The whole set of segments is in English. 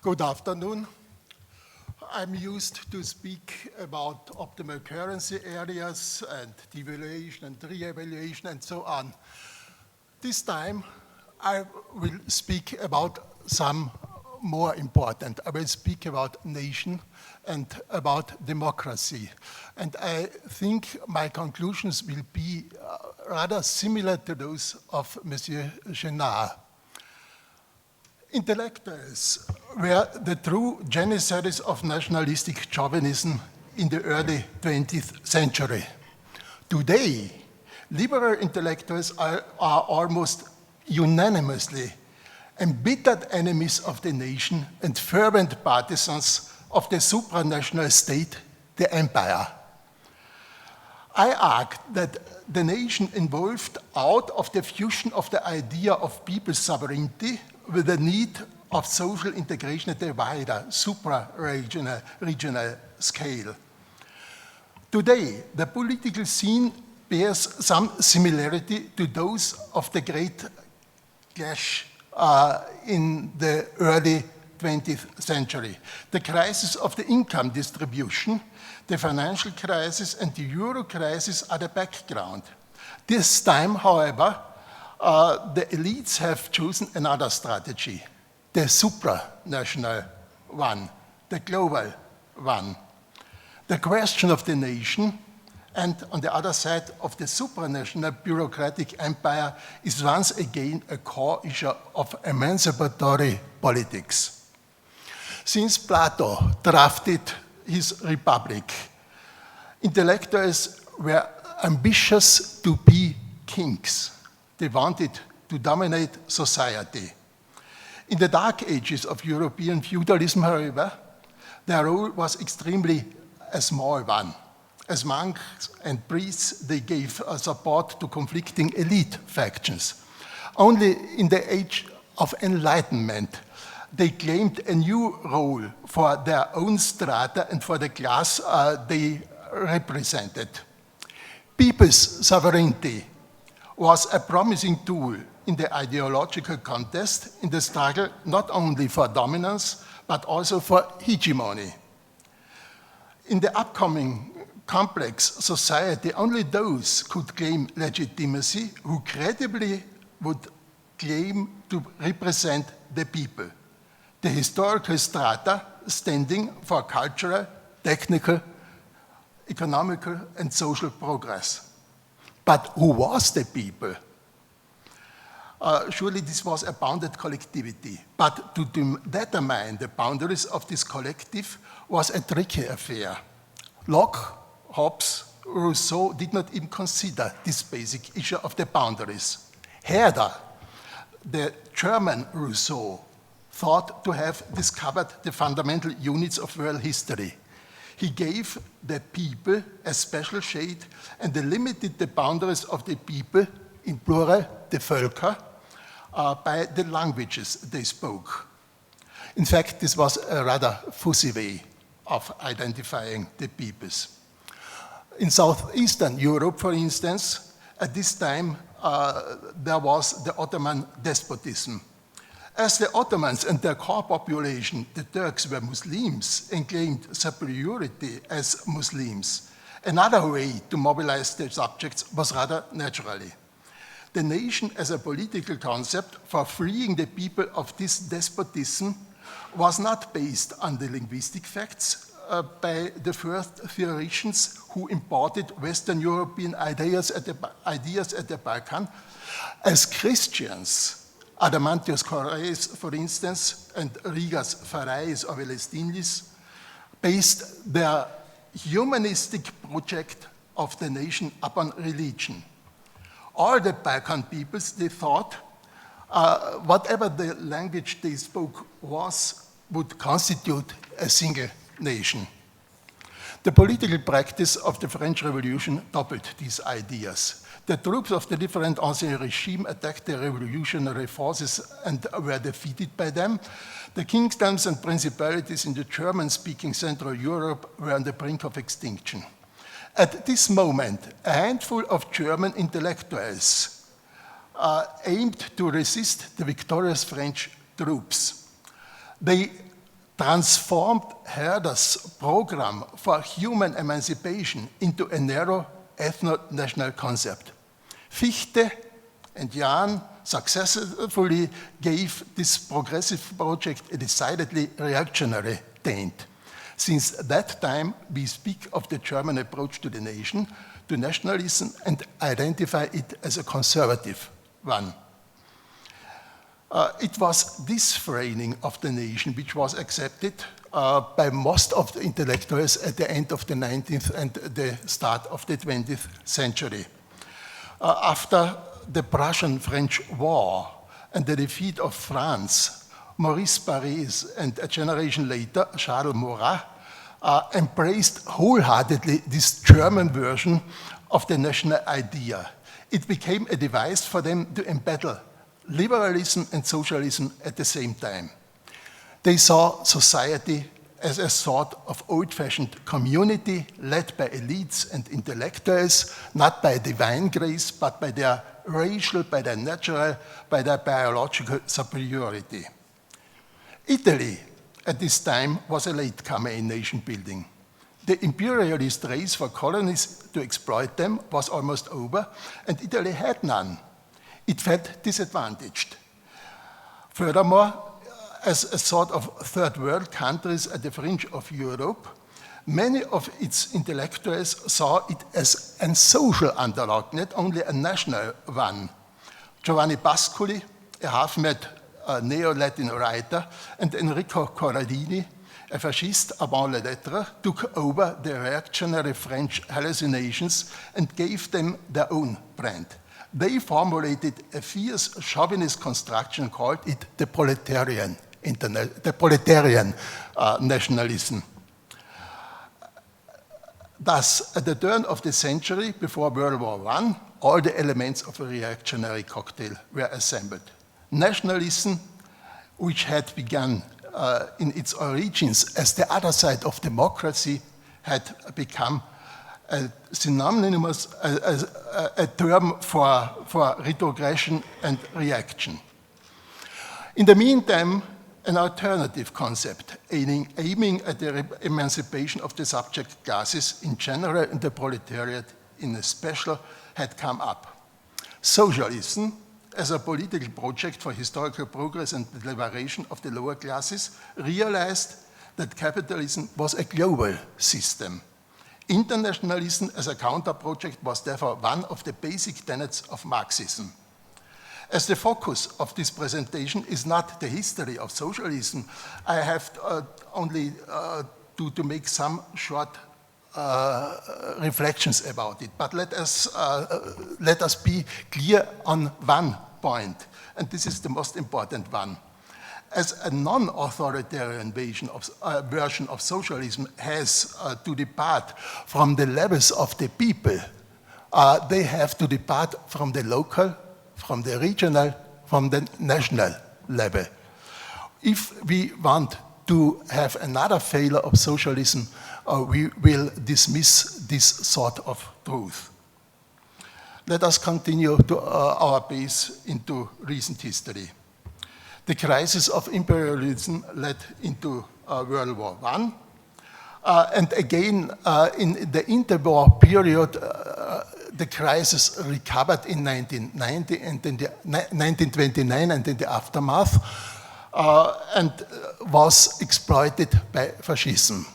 Good afternoon. I'm used to speak about optimal currency areas and devaluation and re-evaluation and so on. This time I will speak about some more important. I will speak about nation and about democracy. And I think my conclusions will be rather similar to those of Monsieur Chenard. Intellectuals were the true janissaries of nationalistic chauvinism in the early 20th century. Today, liberal intellectuals are almost unanimously embittered enemies of the nation and fervent partisans of the supranational state, the empire. I argue that the nation evolved out of the fusion of the idea of people's sovereignty with the need of social integration at a wider, supra-regional scale. Today, the political scene bears some similarity to those of the great clash in the early 20th century. The crisis of the income distribution, the financial crisis, and the euro crisis are the background. This time, however, the elites have chosen another strategy, the supranational one, the global one. The question of the nation and, on the other side, of the supranational bureaucratic empire is once again a core issue of emancipatory politics. Since Plato drafted his Republic, intellectuals were ambitious to be kings. They wanted to dominate society. In the dark ages of European feudalism, however, their role was extremely a small one. As monks and priests, they gave support to conflicting elite factions. Only in the age of enlightenment, they claimed a new role for their own strata and for the class they represented. People's sovereignty was a promising tool in the ideological contest, in the struggle not only for dominance, but also for hegemony. In the upcoming complex society, only those could claim legitimacy who credibly would claim to represent the people, the historical strata standing for cultural, technical, economical, and social progress. But who was the people? Surely this was a bounded collectivity, but to determine the boundaries of this collective was a tricky affair. Locke, Hobbes, Rousseau did not even consider this basic issue of the boundaries. Herder, the German Rousseau, thought to have discovered the fundamental units of world history. He gave the people a special shade and limited the boundaries of the people, in plural, the Völker, by the languages they spoke. In fact, this was a rather fussy way of identifying the peoples. In southeastern Europe, for instance, at this time, there was the Ottoman despotism. As the Ottomans and their core population, the Turks, were Muslims and claimed superiority as Muslims, another way to mobilize their subjects was rather naturally. The nation as a political concept for freeing the people of this despotism was not based on the linguistic facts by the first theoreticians who imported Western European ideas at the Balkan. As Christians, Adamantius Correis, for instance, and Rigas Farais or Velestinis based their humanistic project of the nation upon religion. All the Balkan peoples, they thought, whatever the language they spoke would constitute a single nation. The political practice of the French Revolution toppled these ideas. The troops of the different ancien regime attacked the revolutionary forces and were defeated by them. The kingdoms and principalities in the German-speaking Central Europe were on the brink of extinction. At this moment, a handful of German intellectuals aimed to resist the victorious French troops. They transformed Herder's program for human emancipation into a narrow ethno-national concept. Fichte and Jahn successfully gave this progressive project a decidedly reactionary taint. Since that time, we speak of the German approach to the nation, to nationalism, and identify it as a conservative one. It was this framing of the nation which was accepted by most of the intellectuals at the end of the 19th and the start of the 20th century. After the Prussian-French War and the defeat of France, Maurice Barrès and a generation later, Charles Maurras, embraced wholeheartedly this German version of the national idea. It became a device for them to embattle liberalism and socialism at the same time. They saw society as a sort of old-fashioned community led by elites and intellectuals, not by divine grace, but by their racial, by their natural, by their biological superiority. Italy, at this time, was a latecomer in nation building. The imperialist race for colonies to exploit them was almost over, and Italy had none. It felt disadvantaged. Furthermore, as a sort of third world countries at the fringe of Europe, many of its intellectuals saw it as a social underdog, not only a national one. Giovanni Pascoli, a half-mad neo-Latin writer, and Enrico Corradini, a fascist avant le lettre, took over the reactionary French hallucinations and gave them their own brand. They formulated a fierce chauvinist construction, called it the proletarian nationalism. Thus, at the turn of the century, before World War I, all the elements of a reactionary cocktail were assembled. Nationalism, which had begun in its origins as the other side of democracy, had become a synonymous, a term for retrogression and reaction. In the meantime, an alternative concept aiming at the emancipation of the subject classes in general and the proletariat in special had come up. Socialism, as a political project for historical progress and the liberation of the lower classes, realized that capitalism was a global system. Internationalism as a counter-project was therefore one of the basic tenets of Marxism. As the focus of this presentation is not the history of socialism, I have only to make some short reflections about it. But let us be clear on one point, and this is the most important one. As a non-authoritarian version of socialism has to depart from the levels of the people, they have to depart from the local, from the regional, from the national level. If we want to have another failure of socialism, we will dismiss this sort of truth. Let us continue to our base into recent history. The crisis of imperialism led into World War I. And again, in the interwar period, the crisis recovered in 1990 and in 1929 and in the aftermath, and was exploited by fascism.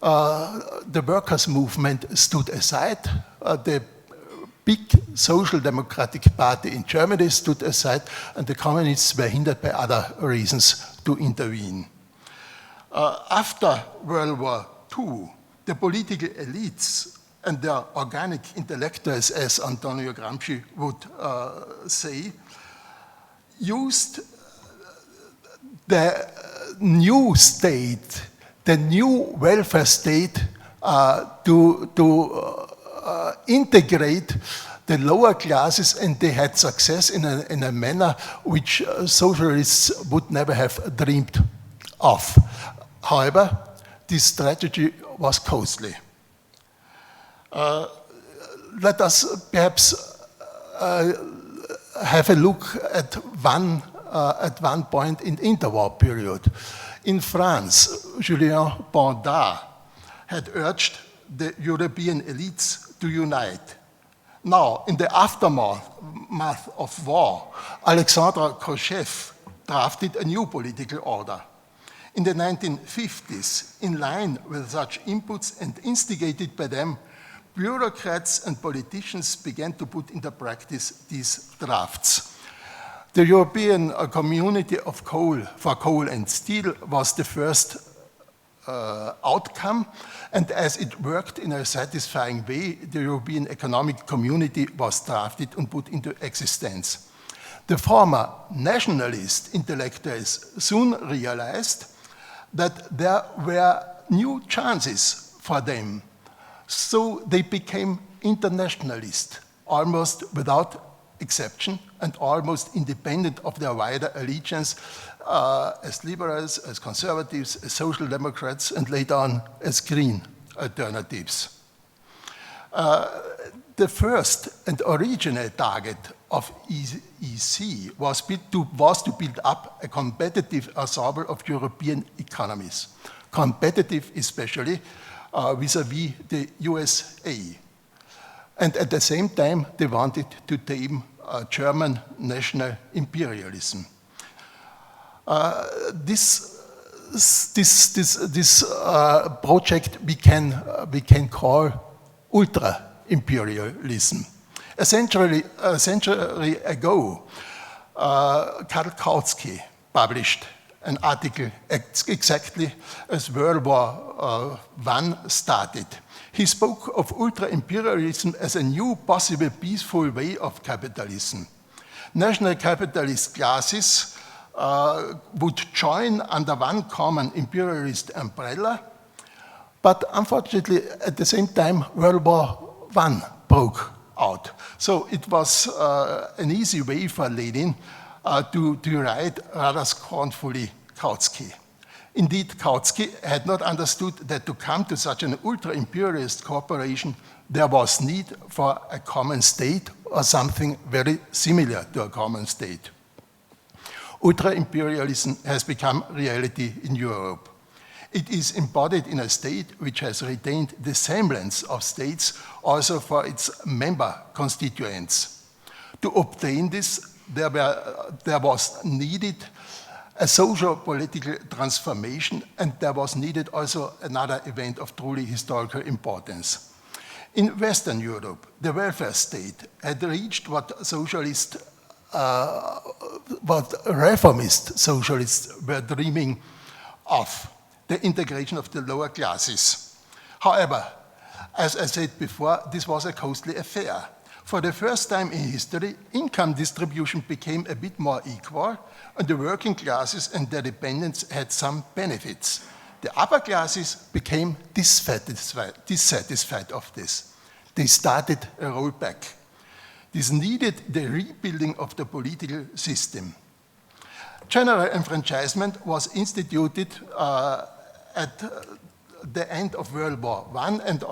The workers' movement stood aside. The big social democratic party in Germany stood aside, and the communists were hindered by other reasons to intervene. After World War II, the political elites and their organic intellectuals, as Antonio Gramsci would say, used the new state, the new welfare state, to integrate the lower classes, and they had success in a manner which socialists would never have dreamed of. However, this strategy was costly. Let us perhaps have a look at one point in the interwar period. In France, Julien Bondard had urged the European elites to unite. Now, in the aftermath of war, Alexandre Khrushchev drafted a new political order. In the 1950s, in line with such inputs and instigated by them, bureaucrats and politicians began to put into practice these drafts. The European Community of Coal for Coal and Steel was the first outcome, and as it worked in a satisfying way, the European Economic Community was drafted and put into existence. The former nationalist intellectuals soon realized that there were new chances for them, so they became internationalist, almost without exception and almost independent of their wider allegiance as liberals, as conservatives, as social democrats, and later on as green alternatives. The first and original target of EC was to build up a competitive ensemble of European economies, competitive especially vis-à-vis the USA. And at the same time, they wanted to tame German national imperialism. This project we can call ultra-imperialism. A century ago, Karl Kautsky published an article exactly as World War I started. He spoke of ultra-imperialism as a new possible peaceful way of capitalism. National capitalist classes would join under one common imperialist umbrella, but unfortunately at the same time World War I broke out. So it was an easy way for Lenin to write rather scornfully Kautsky. Indeed, Kautsky had not understood that to come to such an ultra-imperialist corporation, there was need for a common state or something very similar to a common state. Ultra-imperialism has become reality in Europe. It is embodied in a state which has retained the semblance of states also for its member constituents. To obtain this, there was needed a social-political transformation, and there was needed also another event of truly historical importance. In Western Europe, the welfare state had reached what reformist socialists were dreaming of, the integration of the lower classes. However, as I said before, this was a costly affair. For the first time in history, income distribution became a bit more equal, and the working classes and their dependents had some benefits. The upper classes became dissatisfied of this. They started a rollback. This needed the rebuilding of the political system. General enfranchisement was instituted at the end of World War I and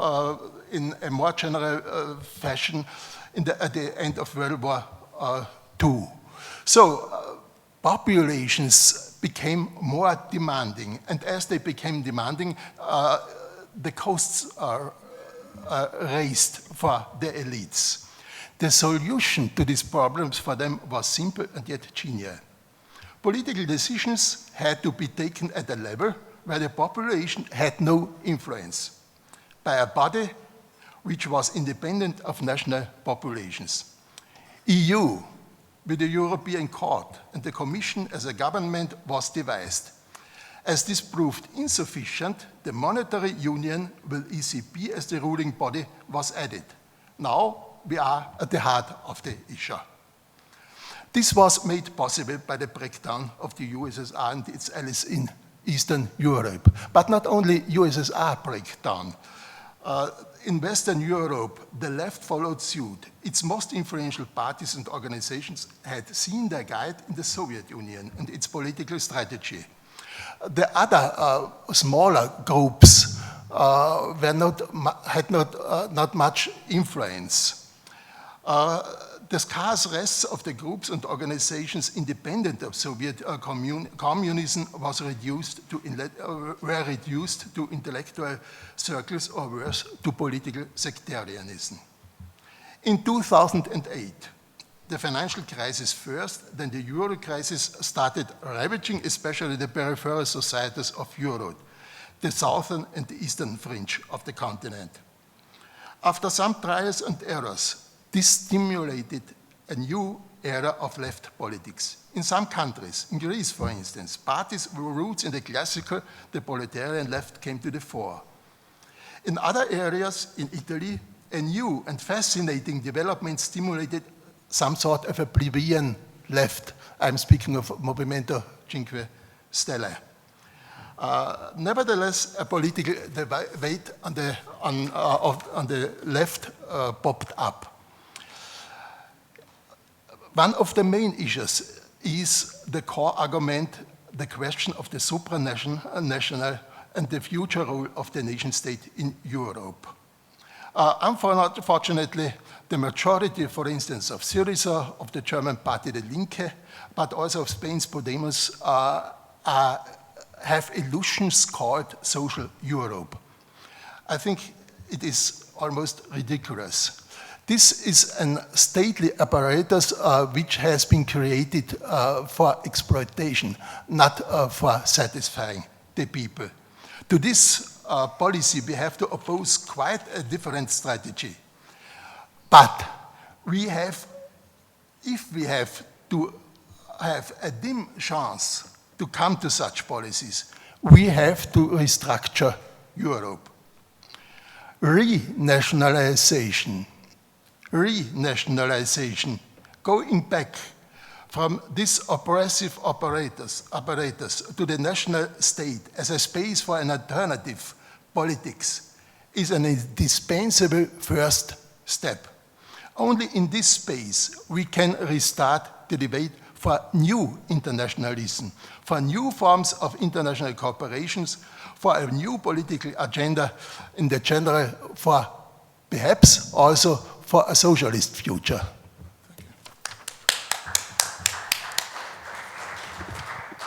in a more general fashion at the end of World War II. So populations became more demanding, and as they became demanding, the costs are raised for the elites. The solution to these problems for them was simple and yet genial. Political decisions had to be taken at a level where the population had no influence, by a body which was independent of national populations. EU, with the European Court and the Commission as a government, was devised. As this proved insufficient, the monetary union with ECB as the ruling body was added. Now we are at the heart of the issue. This was made possible by the breakdown of the USSR and its allies in Eastern Europe. But not only USSR breakdown. In Western Europe, the left followed suit. Its most influential parties and organizations had seen their guide in the Soviet Union and its political strategy. The other smaller groups had not much influence. the scarce rests of the groups and organizations independent of Soviet communism were reduced to intellectual circles or worse, to political sectarianism. In 2008, the financial crisis first, then the euro crisis started ravaging especially the peripheral societies of Europe, the southern and the eastern fringe of the continent. After some trials and errors, this stimulated a new era of left politics. In some countries, in Greece for instance, parties with roots in the classical, the proletarian left came to the fore. In other areas, in Italy, a new and fascinating development stimulated some sort of a plebeian left. I'm speaking of Movimento Cinque Stelle. Nevertheless, a political debate on the left popped up. One of the main issues is the core argument, the question of the supranational and the future role of the nation state in Europe. Unfortunately, the majority, for instance, of Syriza, of the German party Die Linke, but also of Spain's Podemos, have illusions called social Europe. I think it is almost ridiculous. This is a stately apparatus which has been created for exploitation, not for satisfying the people. To this policy, we have to oppose quite a different strategy. But if we have to have a dim chance to come to such policies, we have to restructure Europe. Renationalization, going back from this oppressive apparatus to the national state as a space for an alternative politics is an indispensable first step. Only in this space we can restart the debate for new internationalism, for new forms of international cooperations, for a new political agenda in the general, for perhaps also for a socialist future.